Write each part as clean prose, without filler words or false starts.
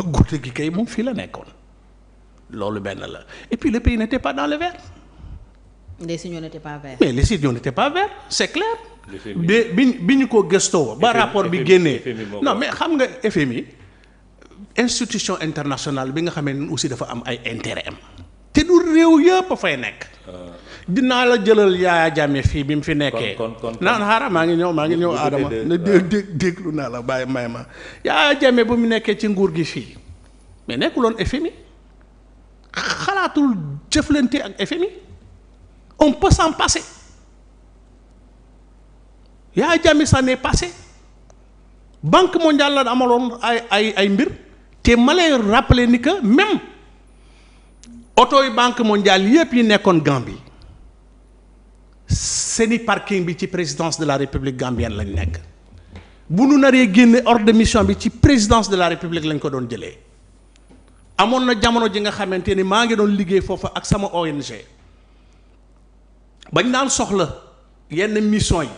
goutte gi kay moom fii la nekkoon loolu benn la et puis le pays n'était pas dans le vert. les signaux n'étaient pas verts. mais les signaux n'étaient pas verts c'est clair. bi ñu ko gëstoo ba rapport bi génnee non mais xam nga FMI institution internationale bi nga xamee ne aussi dafa am ay intérêt am te du réew yëpp a fay nekk. dinaa la jëlal Yaya Jammeh fii bi mu fi nekkee. naan xaaral maa ngi ñëw Adama ne déglu naa la bàyyi may ma Yaya Jammeh bu mu nekkee ci nguur gi fii mais nekkuloon FMI xalaatul jëflante ak FMI on peut s'en passer Yaya Jammeh s'en est passé Banque mondiale la amaloon ay mbir te ma lay rappeler ni que même oto yi Banque mondiale yëpp yi nekkoon Gambie seeni parking bi ci présidence de la République gambienne lañ nekk bu nu naree génne ordre de mission bi ci présidence de la République lañ ko doon jëlee amoon na jamono ji nga xamante ni maa ngi doon liggéey foofa ak sama ONG bañ daan soxla yenn mission yi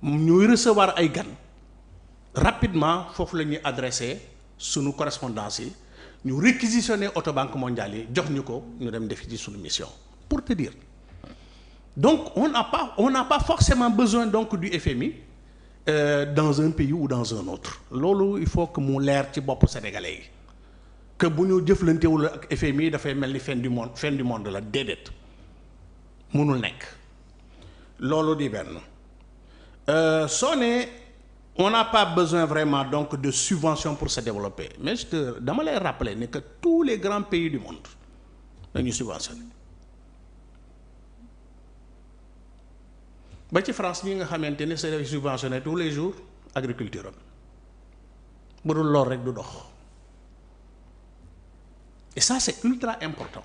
ñuy recevoir ay gan rapidement foofu la ñuy adressé sunu correspondance yi ñu réquisitionner auto Banque mondiale yi jox ñu ko ñu dem defi ci sunu mission pour te dire donc on n'a pas forcément besoin donc du FMI dans un pays ou dans un autre loolu il faut que mu leer ci bopp sénégalais yi que bu ñu jëflantewul ak FMI dafay mel ni fin du monde la déedéet mënul nekk loolu di benn soo ne on n'a pas besoin vraiment donc de subventions pour se développer mais dama lay rappeler ni que tous les grands pays du monde dañuy subventionné ba ci France ñi nga xamante ne c'est subventionné tous les jours agriculture am bu dul lool rek du dox et ça c'est ultra important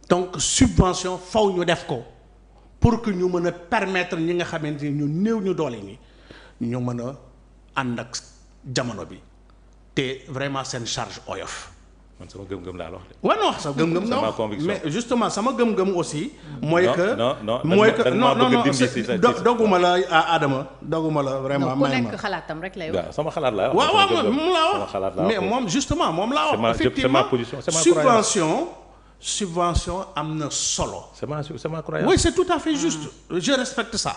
donc subvention faw ñu def ko pour que ñu mën a permettre ñi nga xamante ni ñu néew ñu doole ñi ñu mën a ànd ak jamono bi te vraiment seen charge oyof. man sama gëm-gëm laa wax de. waaw non sa gëm-gëm nga wax mais justement sama gëm-gëm aussi. mooy que doguma la Adama doguma la vraiment. ku nekk xalaatam rek lay wax. sama xalaat laa wax. waaw moom laa wax mais moom justement moom laa wax. effectivement subvention am na solo. c'est ma croyance. oui c'est tout à fait juste. je respecte ça.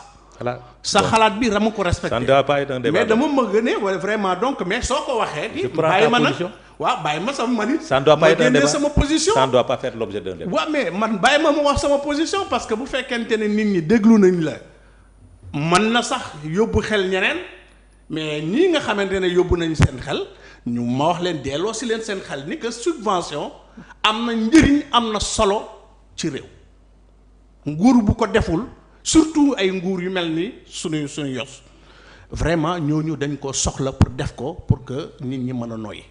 sa xalaat bi dama ko respecté. ça ne doit pas être un débat. mais dama bëgg ne vraiment donc mais soo ko waxee. bàyyi ma nag waaw bàyyi ma sama manit. ça ne doit pas être un débat sama position. ça ne doit pas faire l'objet d'un débat. waaw mais man bàyyi ma wax sama position parce que bu fekkente ne nit ñi déglu nañ la mën na sax yóbbu xel ñeneen mais ñii nga xamante ne yóbbu nañ seen xel ñu ma wax leen delloo si leen seen xel ni que subvention am na njëriñ am na solo ci réew nguur bu ko deful. surtout ay nguur yu mel ni suñu yos vraiment ñooñu dañ ko soxla pour def ko pour que nit ñi mën a noyyi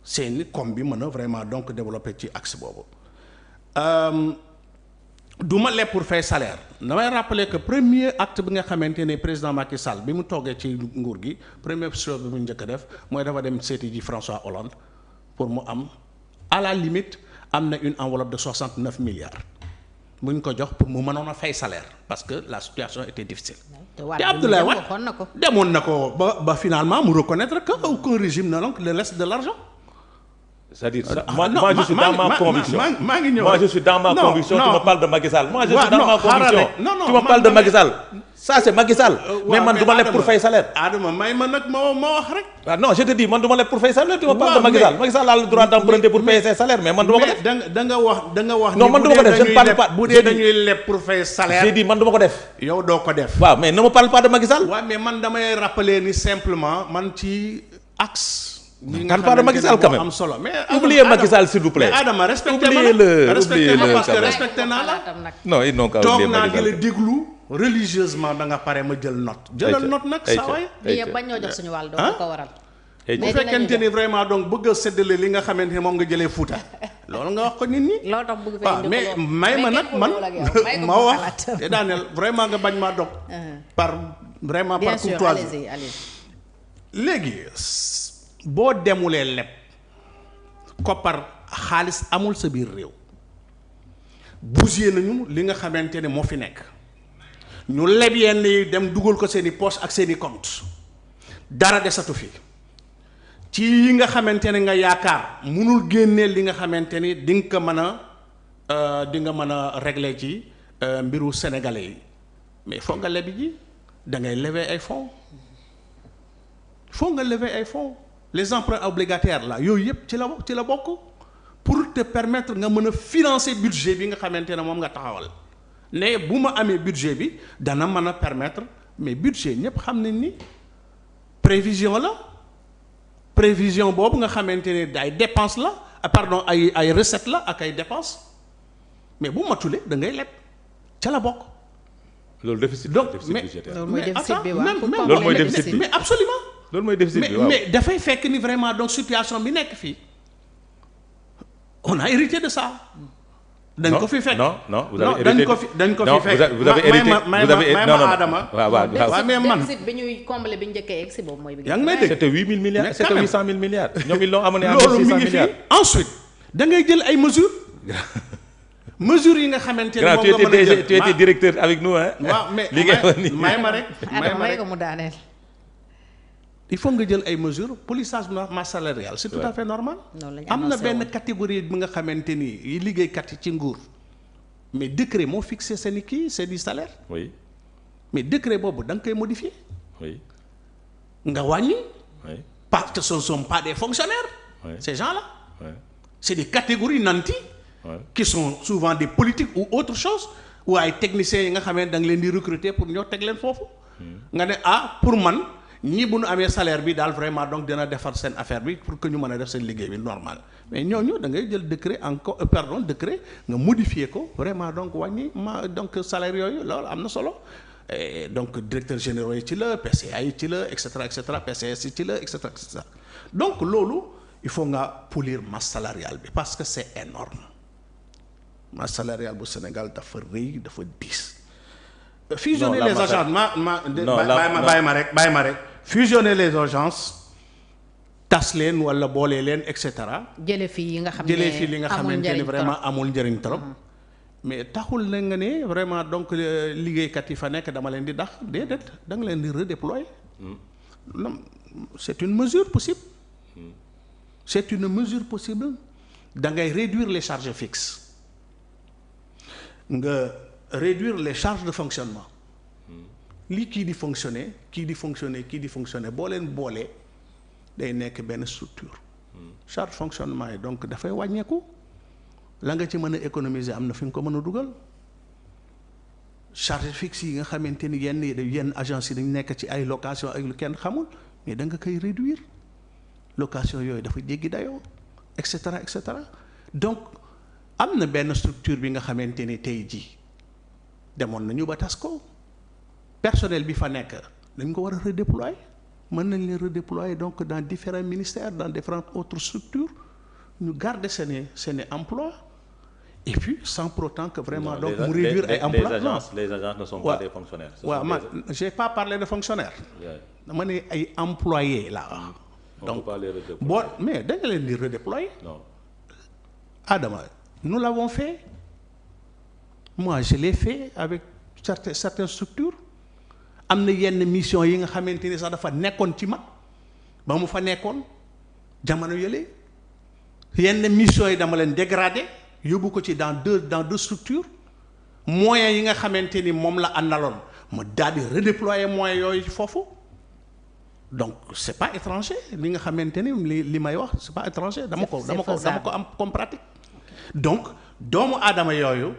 seeni comme bi mën a vraiment donc développer ci axe boobu du ma leb pour fay salaire damay rappeler que premier acte bi nga xamante ne président Macky Sall bi mu toogee ci nguur gi première chose bi mu njëkk a def mooy dafa dem seeti ji François Hollande pour mu am à la limite am na une enveloppe de 69 milliards bu ñu ko jox pour mu mënoon a fay salaire parce que la situation était difficile. te Abdoulaye Wade demoon na ko ba finalement mu reconnaître que aucun régime ne laisse de l'argent. c'est-à-dire moi je suis dans ma conviction. maa ngi ñëw moi je suis dans ma conviction. tu me parles de Macky Sall. moi je suis dans ma conviction. tu me parles de Macky Sall. ça c'est Macky Sall. mais man du ma leb pour fay salaire. Adama may ma nag ma wax rek. ah non je te dis man du ma leb pour fay salaire. tu me parles de Macky Sall. Macky Sall a le droit d'emprunter pour payer ses salaires mais man du ma ko def. da nga wax. non man du ma ko def je ne parle pas. bu dee dañuy leb pour fay salaire. j'ai dit man du ma ko def. yow doo ko def. waaw mais ne me parle pas de Macky Sall. waaw mais man damay rappeler ni simplement man ci axe. kan pas de Macky Sall quand même am solo mais oubliez Macky Sall s'il vous plaît. mais Adama respecté ma parce que respecté naa la. non ils n'ont qu'à oublier toog naa Macky di la Sall. déglu religieusement da nga pare ma jël note. jëlal note nag saa waay. lii yëpp bañ ñoo jox suñu wàll doo ko waral. bu fekkente ni vraiment donc bëgg a séddale li nga xamante ne moom nga jëlee Fouta loolu nga wax ko nit ñi. loolu tax bëgg waaw mais may ma nag man ma wax te daaneel vraiment nga bañ maa dog. par vraiment par courtoisie. bien sûr allez-y. léegi boo demulee leb koppar xaalis amul sa biir réew bousillé nañu li nga xamante ne moo fi nekk ñu leb yenn yi dem dugal ko seeni poche ak seeni compte dara desatu fi ci yi nga xamante ne nga yaakaar munul génnee li nga xamante ni di nga ko mën a régler ci mbiru sénégalais yi mais foog nga lebi ji da ngay lever ay fonds foog nga lever ay fonds les emprunts obligataires là yooyu yëpp ci la bokk pour te permettre nga mën a financer budget bi nga xamante ne moom nga taxawal ne bu ma amee budget bi dana mën a permettre mais budget ñëpp xam nañ ni prévision la prévision boobu nga xamante ne ay dépense la pardon ay recette la ak ay dépense mais bu matulee da ngay leb ca la bokk. loolu déficit budgétaire. loolu mooy déficit bi loolu mooy déficit bi mais absolument. loolu mooy déficit bi waaw mais dafay fekk ni vraiment donc situation bi nekk fii on a hérité de ça. dañ ko fi fekk non vous avez hérité dañ ko fi fekk vous avez hérité vous avez non Adama. waaw mais man déficit bi ñuy combler bi njëkkee egg si boobu mooy. yaa ngi may dégg c'était 8 000 milliards c'était 800 000 milliards. ñoom ils l'ont amené à 600 milliards. ensuite da ngay jël ay mesures. mesures yi nga xamante ne moom nga mën a jël tu étais directeur avec nous hein. waaw mais may ma rek. may ko mu daaneel. il faut nga jël ay mesures polissage masse salariale c'est tout à fait normal. am na benn catégorie bi nga xamante ni yi liggéeykat yi ci nguur mais décret moo fixé seen i kii seen i salaire. oui mais décret boobu da nga koy modifier. oui nga wàññi. oui parce que ce ne sont pas des fonctionnaires. oui ces gens-là. oui c'est des catégories nantis. oui qui sont souvent des politiques ou autre chose ou ay techniciens yi nga xam ne da nga leen di recruter pour ñoo teg leen foofu. nga ne pour man. ñii bu nu amee salaire bi daal vraiment donc dina defar seen affaire bi pour que ñu mën a def seen liggéey bi normal mais ñooñu da ngay jël décret décret nga modifier ko vraiment donc wàññi donc salaire yooyu loolu am na solo et donc directeur généraux yi ci la PCA yi ci la et cetera PCS yi ci la et cetera donc loolu il faut nga polir masse salariale bi parce que c'est énorme masse salariale bu Sénégal dafa rëy dafa diis. fusionner les agences bàyyi ma rek fusionner les agences tas leen wala boole leen et cetera. jëlee fii yi nga xam ne jëlee fii li nga xamante ni vraiment amul njëriñ trop. mais taxul na nga ne vraiment donc liggéeykat yi fa nekk dama leen di dax déedéet da nga leen di redéployer. non c'est une mesure possible. c'est une mesure possible da ngay réduire les charges fixes nga. réduire les charges de fonctionnement lii kii di fonctionner boo leen boolee day nekk benn structure charge fonctionnement yi donc dafay wàññeeku la nga ci mën a économiser am na fi nga ko mën a dugal charge fixe yi nga xamante ni yenn agence yi dañ nekk ci ay location ak lu kenn xamul mais da nga koy réduire location yooyu dafa jéggi dayoo et cetera donc am na benn structure bi nga xamante ni tey jii demoon nañu ba tas ko personnel bi fa nekk dañ ko war a redéployer mën nañ leen redéployer donc dans différents ministères dans différentes autres structures ñu garder seeni emploi et puis sans pour autant que vraiment donc mu réduire ay emploi les agences ne sont pas des fonctionnaires. waaw man j'ai pas parlé de fonctionnaires. dama ne ay employés là. donc boo mais da nga leen di redéployer. non Adama nous l'avons fait. moi je l'ai fait avec certaines structures am na yenn mission yi nga xamante ni sax dafa nekkoon ci man ba mu fa nekkoon jamono yële yenn mission yi dama leen dégradé yóbbu ko ci dans deux structures moyens yi nga xamante ni moom la àndaloon ma daal di redéployer moyens yooyu foofu donc c'est pas étranger li nga xamante ni li may wax c'est pas étranger dama ko am comme pratique donc doomu aadama yooyu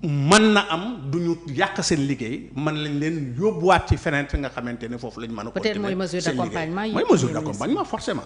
mën na am du ñu yàq seen liggéey mën lañ leen yóbbuwaat ci feneen fi nga xamante ne foofu lañ mën a. peut-être mooy mesure d'accompagnement mooy mesure d'accompagnement forcément.